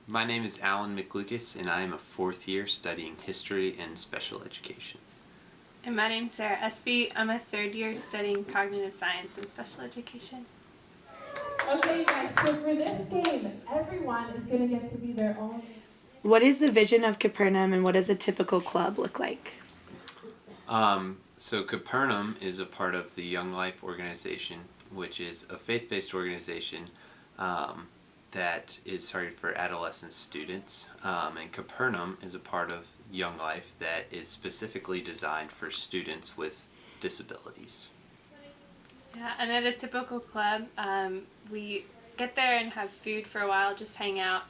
My name is Alan McLucas, and I am a fourth year studying history and special education. And my name's Sarah Espy. I'm a third year studying cognitive science and special education. Okay, you guys, so for this game, everyone is going to get to be their own. What is the vision of Capernaum, and what does a typical club look like? So Capernaum is a part of the Young Life organization, which is a faith-based organization that is started for adolescent students. And Capernaum is a part of Young Life that is specifically designed for students with disabilities. Yeah, and at a typical club, we get there and have food for a while, just hang out,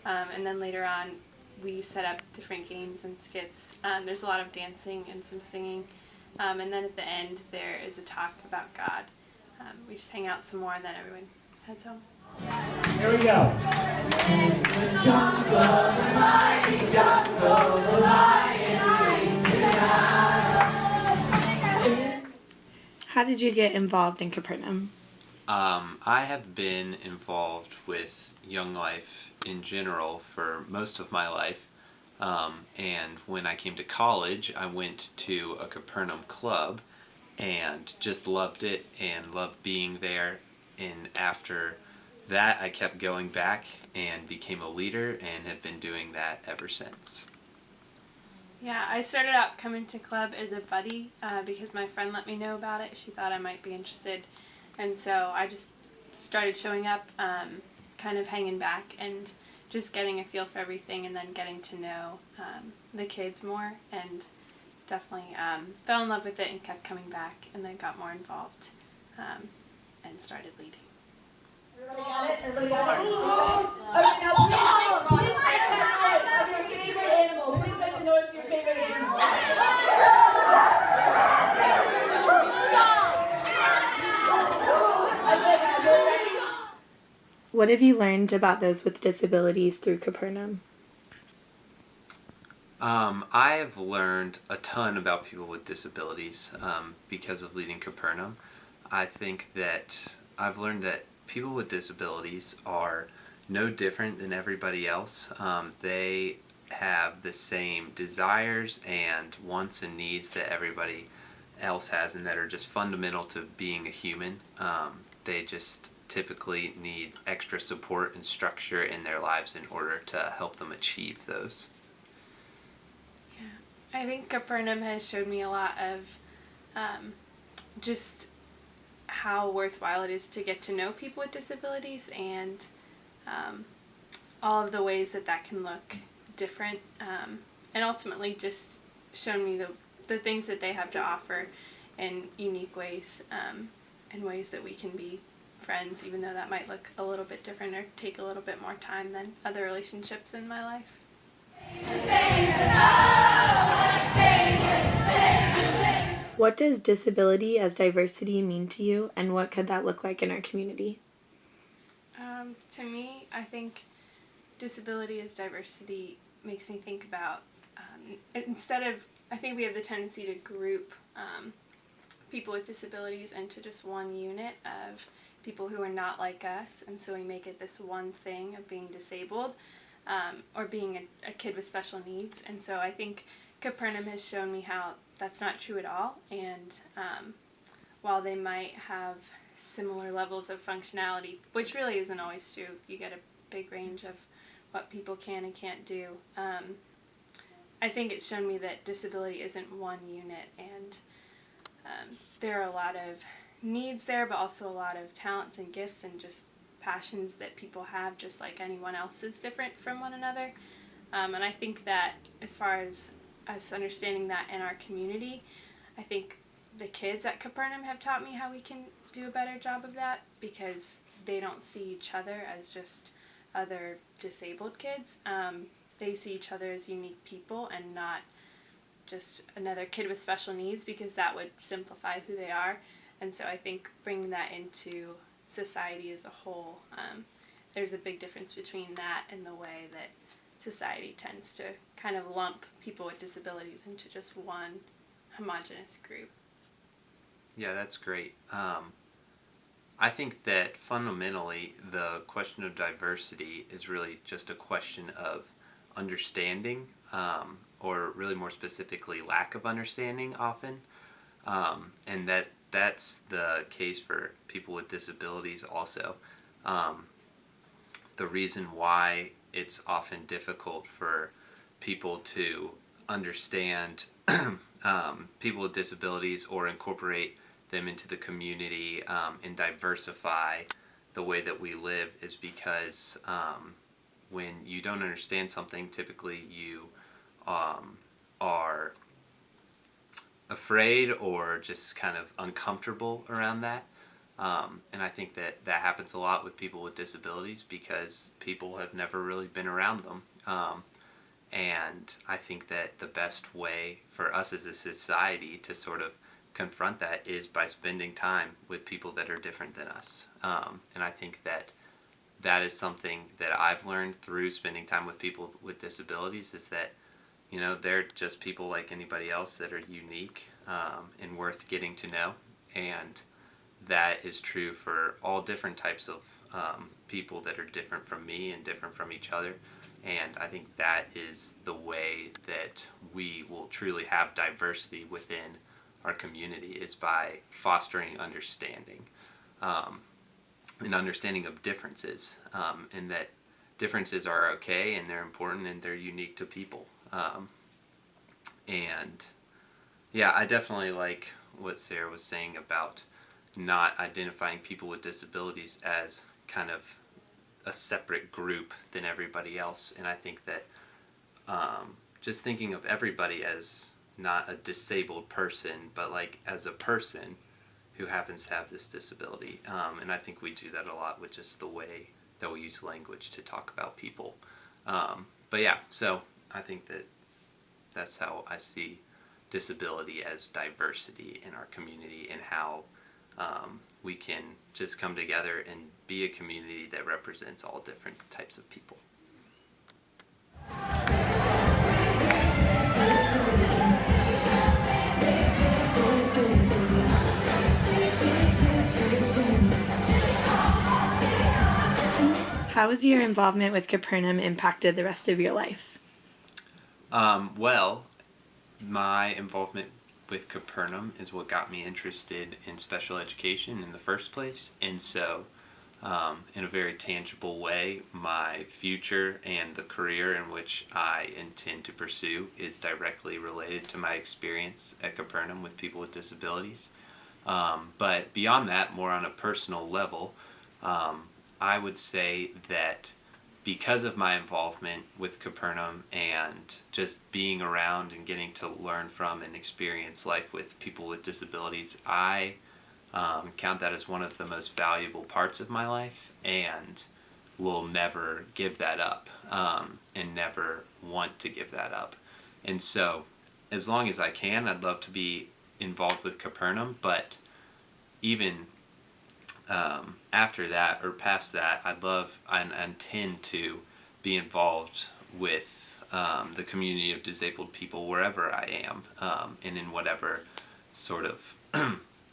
and then later on we set up different games and skits. There's a lot of dancing and some singing, and then at the end there is a talk about God. We just hang out some more and then everyone heads home. Here we go. In the jungle, the mighty jungle, the lion sings tonight. How did you get involved in Capernaum? I have been involved with Young Life in general for most of my life. And when I came to college, I went to a Capernaum club and just loved it and loved being there. And after that, I kept going back and became a leader and have been doing that ever since. Yeah, I started out coming to club as a buddy because my friend let me know about it. She thought I might be interested. And so I just started showing up, kind of hanging back and just getting a feel for everything and then getting to know the kids more, and definitely fell in love with it and kept coming back and then got more involved and started leading. Everybody got it? Everybody got it? Okay, now please make the noise of your favorite animal. Please make the noise of your favorite animal. Okay, guys, are you ready? What have you learned about those with disabilities through Capernaum? I have learned a ton about people with disabilities because of leading Capernaum. I think that I've learned that people with disabilities are no different than everybody else. They have the same desires and wants and needs that everybody else has, and that are just fundamental to being a human. They just typically need extra support and structure in their lives in order to help them achieve those. I think Capernaum has showed me a lot of just how worthwhile it is to get to know people with disabilities, and all of the ways that that can look different, and ultimately just shown me the things that they have to offer in unique ways, and ways that we can be friends, even though that might look a little bit different or take a little bit more time than other relationships in my life. What does disability as diversity mean to you, and what could that look like in our community? To me, I think disability as diversity makes me think about, I think we have the tendency to group people with disabilities into just one unit of people who are not like us, and so we make it this one thing of being disabled, or being a kid with special needs. And so I think Capernaum has shown me how that's not true at all, and while they might have similar levels of functionality, which really isn't always true, you get a big range of what people can and can't do, I think it's shown me that disability isn't one unit, and there are a lot of needs there, but also a lot of talents and gifts and just passions that people have, just like anyone else is different from one another. And I think that as far as us understanding that in our community, I think the kids at Capernaum have taught me how we can do a better job of that, because they don't see each other as just other disabled kids. They see each other as unique people and not just another kid with special needs, because that would simplify who they are. And so I think bringing that into society as a whole, there's a big difference between that and the way that society tends to kind of lump people with disabilities into just one homogenous group. Yeah, that's great. I think that fundamentally the question of diversity is really just a question of understanding, or really more specifically, lack of understanding often. And that's the case for people with disabilities also. Um, the reason why it's often difficult for people to understand people with disabilities or incorporate them into the community, and diversify the way that we live is because when you don't understand something, typically you are afraid or just kind of uncomfortable around that. And I think that that happens a lot with people with disabilities because people have never really been around them. And I think that the best way for us as a society to sort of confront that is by spending time with people that are different than us. And I think that that is something that I've learned through spending time with people with disabilities, is that, you know, they're just people like anybody else that are unique, and worth getting to know. And that is true for all different types of people that are different from me and different from each other. And I think that is the way that we will truly have diversity within our community, is by fostering understanding, and understanding of differences, and that differences are okay and they're important and they're unique to people. And yeah, I definitely like what Sarah was saying about not identifying people with disabilities as kind of a separate group than everybody else. And I think that just thinking of everybody as not a disabled person, but like as a person who happens to have this disability. And I think we do that a lot with just the way that we use language to talk about people. But yeah, so I think that that's how I see disability as diversity in our community, and how we can just come together and be a community that represents all different types of people. How has your involvement with Capernaum impacted the rest of your life? Well, my involvement with Capernaum is what got me interested in special education in the first place. And so, in a very tangible way, my future and the career in which I intend to pursue is directly related to my experience at Capernaum with people with disabilities. But beyond that, more on a personal level, I would say that because of my involvement with Capernaum and just being around and getting to learn from and experience life with people with disabilities, I count that as one of the most valuable parts of my life, and will never give that up, and never want to give that up. And so, as long as I can, I'd love to be involved with Capernaum, but even after that or past that, I intend to be involved with the community of disabled people wherever I am, and in whatever sort of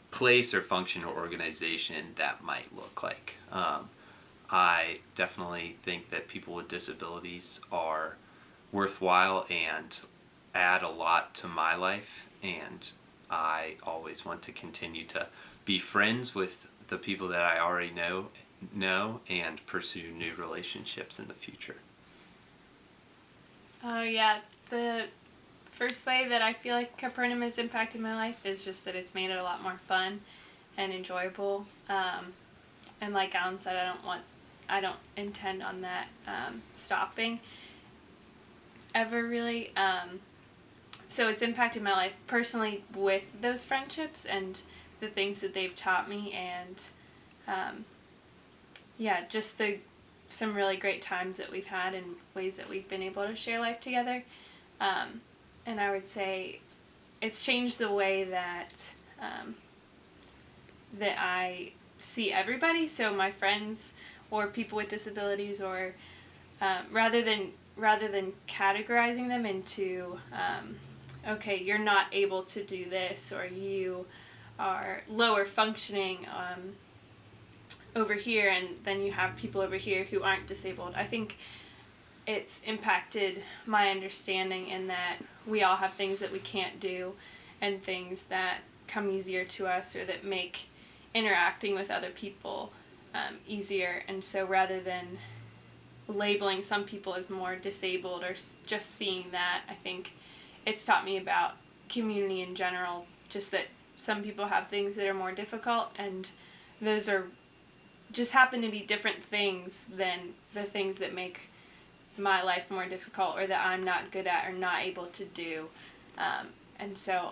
place or function or organization that might look like. I definitely think that people with disabilities are worthwhile and add a lot to my life, and I always want to continue to be friends with the people that I already know and pursue new relationships in the future. Yeah, the first way that I feel like Capernaum has impacted my life is just that it's made it a lot more fun and enjoyable. And like Alan said, I don't intend on that stopping ever really. So it's impacted my life personally with those friendships and the things that they've taught me, and just some really great times that we've had and ways that we've been able to share life together. And I would say it's changed the way that that I see everybody. So my friends or people with disabilities, or rather than categorizing them into okay, you're not able to do this, or you are lower functioning, over here, and then you have people over here who aren't disabled. I think it's impacted my understanding in that we all have things that we can't do and things that come easier to us or that make interacting with other people easier. And so rather than labeling some people as more disabled or just seeing that, I think it's taught me about community in general, just that some people have things that are more difficult, and those are just happen to be different things than the things that make my life more difficult or that I'm not good at or not able to do. And so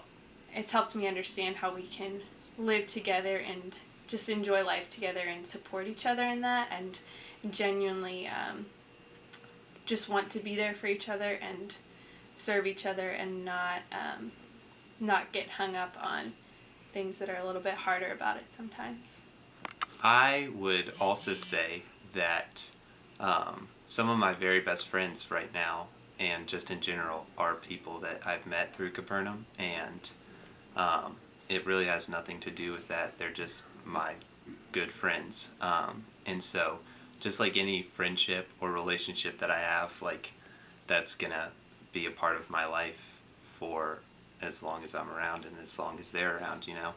it's helped me understand how we can live together and just enjoy life together and support each other in that, and genuinely just want to be there for each other and serve each other and not get hung up on things that are a little bit harder about it sometimes. I would also say that some of my very best friends right now, and just in general, are people that I've met through Capernaum, and it really has nothing to do with that. They're just my good friends. And so just like any friendship or relationship that I have, like, that's gonna be a part of my life for as long as I'm around and as long as they're around, you know.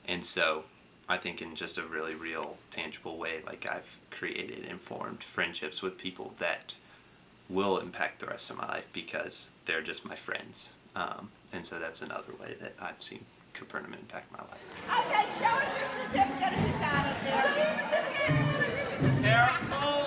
And so I think in just a really real, tangible way, like, I've created and formed friendships with people that will impact the rest of my life because they're just my friends. And so that's another way that I've seen Capernaum impact my life. Okay, show us your certificate if you've got it there. Careful!